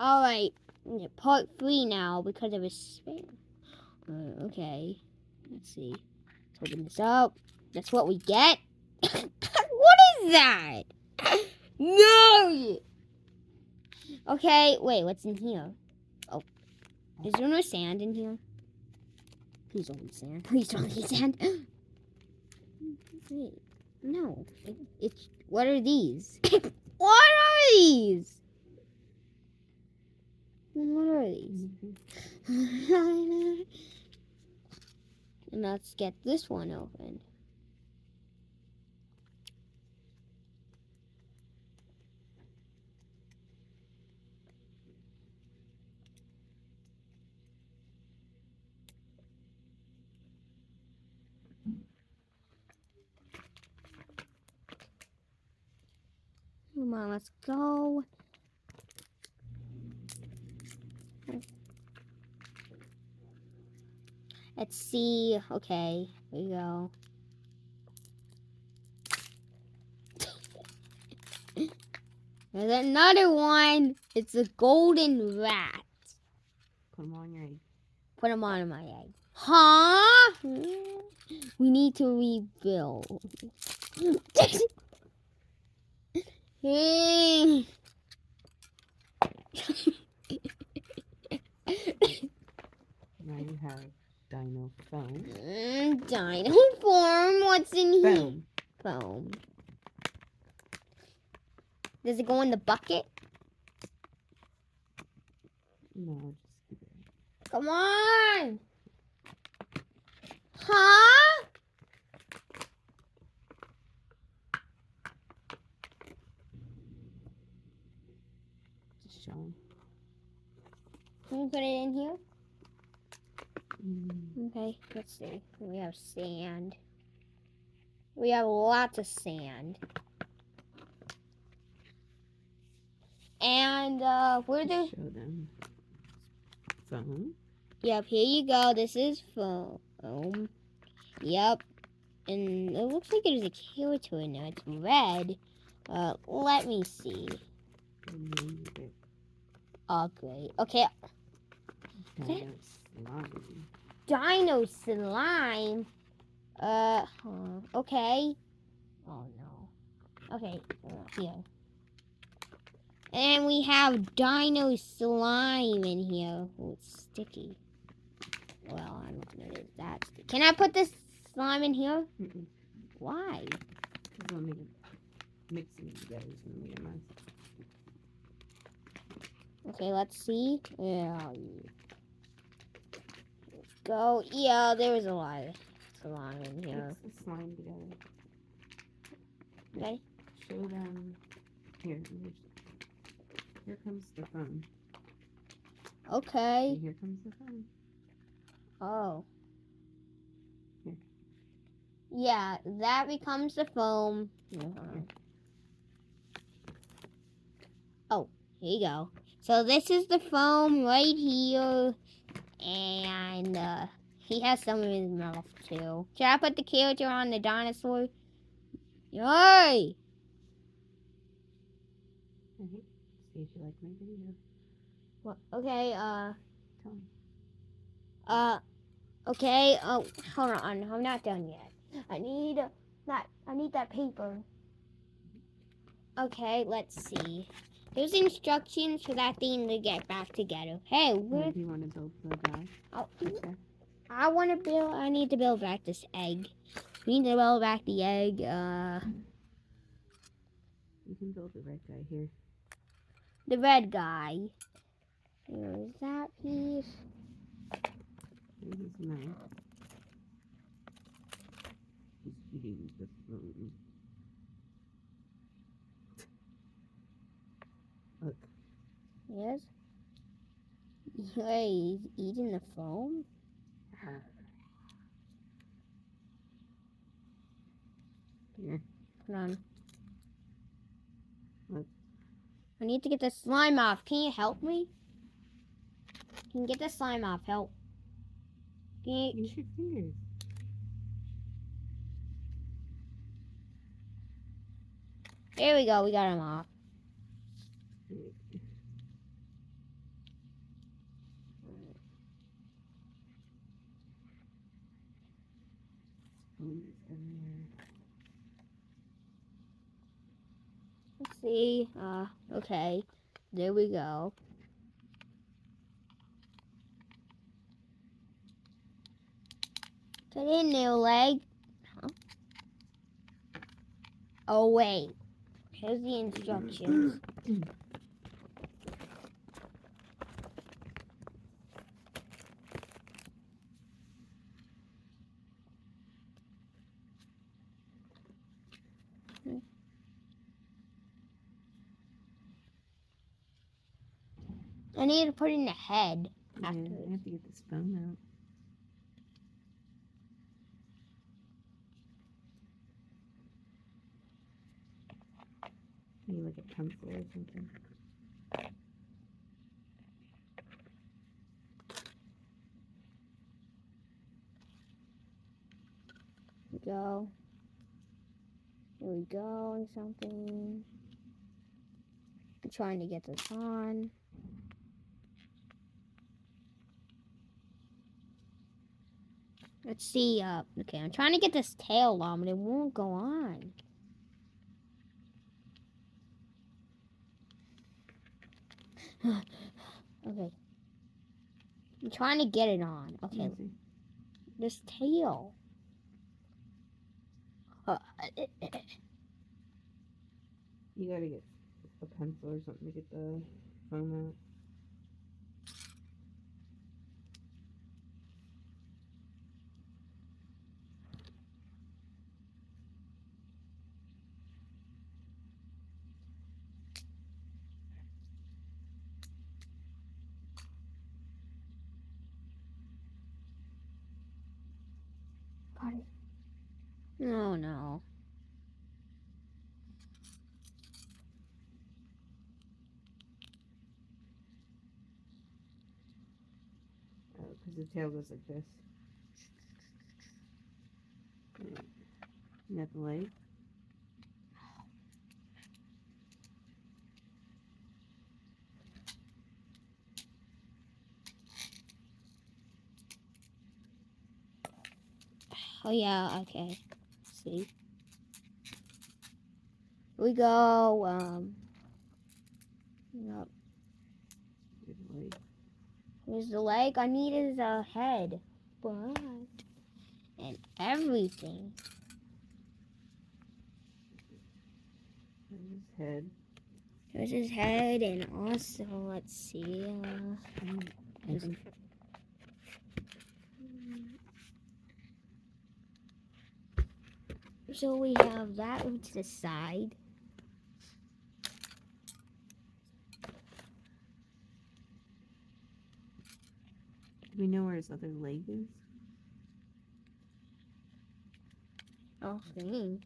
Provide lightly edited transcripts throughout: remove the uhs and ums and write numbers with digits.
Alright, part 3 now because of a spam. Okay, let's see. Let's open this up. That's what we get. What is that? No! Okay, wait, what's in here? Oh, is there no sand in here? Please don't be sand. Please don't be sand. Wait, no. It's what are these? What are these? What are these? And let's get this one open. Come on, let's go. Let's see. Okay, here we go. There's another one. It's a golden rat. Put them on your egg. Put them on my egg. Huh? We need to rebuild. Hey. Now you have dino foam. Dino form. What's in here? Foam. Foam. Does it go in the bucket? No, just keep it. Come on. Huh? Just show them. Can you put it in here? Mm. Okay, let's see. We have sand. We have lots of sand. And where the Show them. Foam. Yep, here you go. This is foam. Yep. And it looks like there's a character in there. It's red. Let me see. Oh, great. Okay. Dino slime. Dino slime. Okay. Oh, no. Okay, here. And we have dino slime in here. Oh, it's sticky. Well, I don't know if it's that sticky. Can I put this slime in here? Mm-mm. Why? Because I'll make it mixing it together is going to be a mess. Okay, let's see. Yeah. Let's go. Yeah, there was a lot of slime in here. Mix the slime together. Okay. Show them. Here comes the foam. Okay. And here comes the foam. Oh. Here. Yeah, that becomes the foam. Oh, here you go. So this is the foam right here. And he has some in his mouth too. Should I put the character on the dinosaur? Yay! Alright. See if you like my video. Well, okay, Tell me. okay, oh, hold on, I'm not done yet. I need that paper. Okay, let's see. There's instructions for that thing to get back together. Hey, where? Do you want to build the guy? Oh, Okay. I need to build back this egg. We need to build back the egg, You can build the red guy here. the red guy. Here's that piece. Here's his mouth. He's eating the foam. Look. Yes. Hey, he's eating the foam? Here. Hold on. Look. I need to get the slime off. Can you help me? Can you get the slime off? Help. Can you... Use your fingers. There we go. We got him off. food is everywhere. Let's see. Okay. There we go. Get in there, leg. Huh? Oh, wait. Here's the instructions. I need to put in the head. Yeah, I have to get this phone out. Maybe like a pencil or something. Go. There we go, or something. I'm trying to get this on. Let's see, okay, I'm trying to get this tail on, but it won't go on. Okay. I'm trying to get it on. Okay, Let me see. this tail. You gotta get a pencil or something to get the phone out. Got it. Oh no. Because the tail goes like this. You got the leg? Oh yeah, okay. Let's see. Here we go. Yep. Get the leg. Here's the leg. I need his head. But and everything. There's his head. Here's his head, and also let's see. I think So we have that one to the side. do we know where his other leg is? Oh, thing.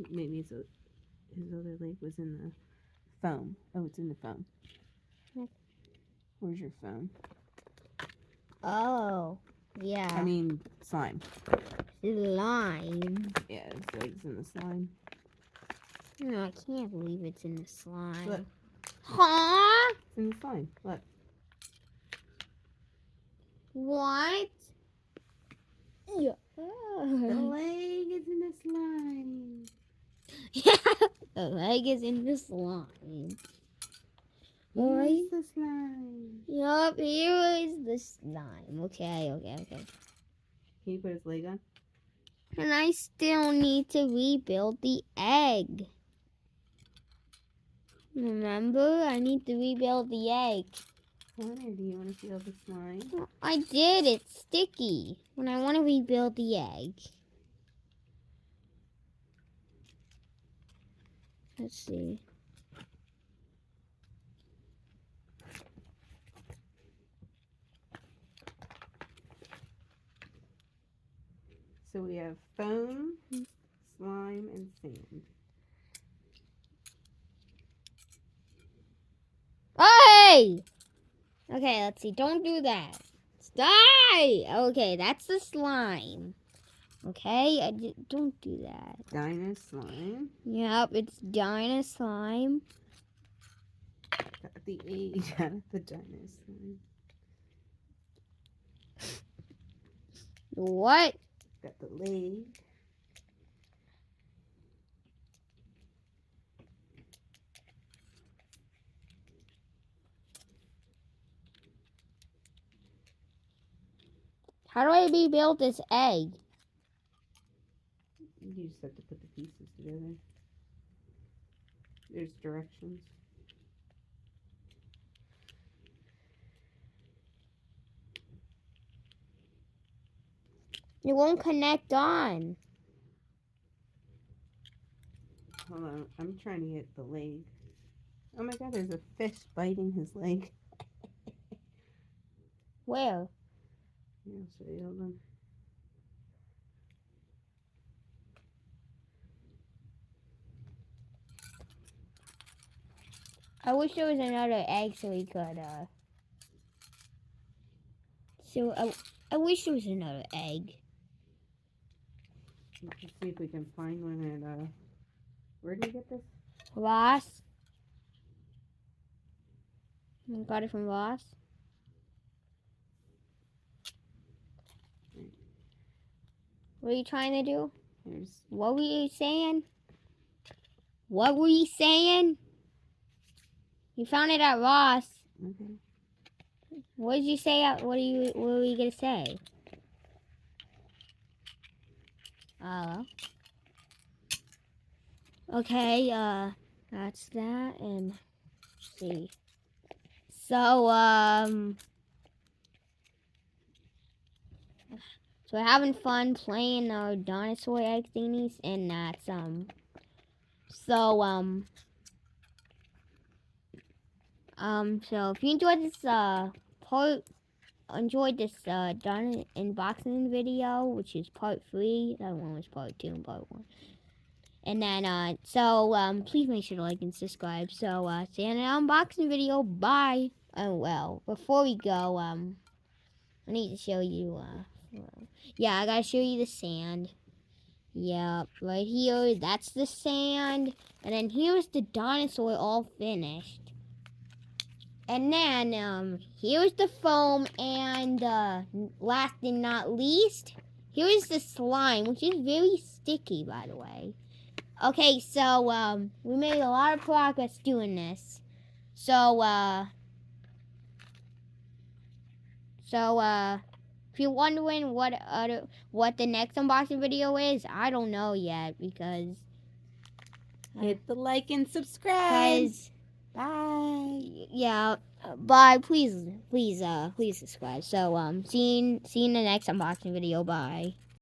Maybe his other leg was in the foam. Oh, it's in the foam. Yep. Where's your phone? Oh, yeah. I mean, slime. Slime. Yeah, his leg's in the slime. No, I can't believe it's in the slime. Look. Huh? It's in the slime. Look. What? Yeah. The leg is in the slime. Yeah, the leg is in the slime. Here's the slime. Yup, here is the slime. Okay. Can you put his leg on? And I still need to rebuild the egg. Remember? I need to rebuild the egg. Connor, do you want to see all the slime? I did. It's sticky. When I want to rebuild the egg. Let's see. So we have foam, slime and sand. Hey! Okay, let's see. Don't do that. Die! Okay, that's the slime. Okay, don't do that. Dino slime. Yep, it's Dino slime. Got the A out of the dino slime. What? Got the leg. How do I rebuild this egg? You just have to put the pieces together. There's directions. It won't connect on. Hold on, I'm trying to get the leg. Oh my god, there's a fish biting his leg. Where? Here, I'll show you. Hold on. I wish there was another egg so we could, I wish there was another egg. Let's see if we can find one at, where did you get this? Ross? You got it from Ross? What are you trying to do? Here's, What were you saying? What were you saying? You found it at Ross. okay. What did you say? What were you gonna say? Okay, that's that, and let's see. So, so we're having fun playing our dinosaur egg thingies, and that's, so if you enjoyed this, done unboxing video, which is part 3, that one was part 2 and part 1. And then, please make sure to like and subscribe. So, see you in an unboxing video. Bye. Oh, well, before we go, I need to show you, yeah, I gotta show you the sand. Yep, right here, that's the sand. And then here's the dinosaur all finished. And then, here's the foam. And, last and not least, here's the slime, which is very sticky, by the way. Okay, so, we made a lot of progress doing this. So, if you're wondering what the next unboxing video is, I don't know yet because Hit the like and subscribe. Bye. Yeah, bye. Please subscribe. So, see you in the next unboxing video. Bye.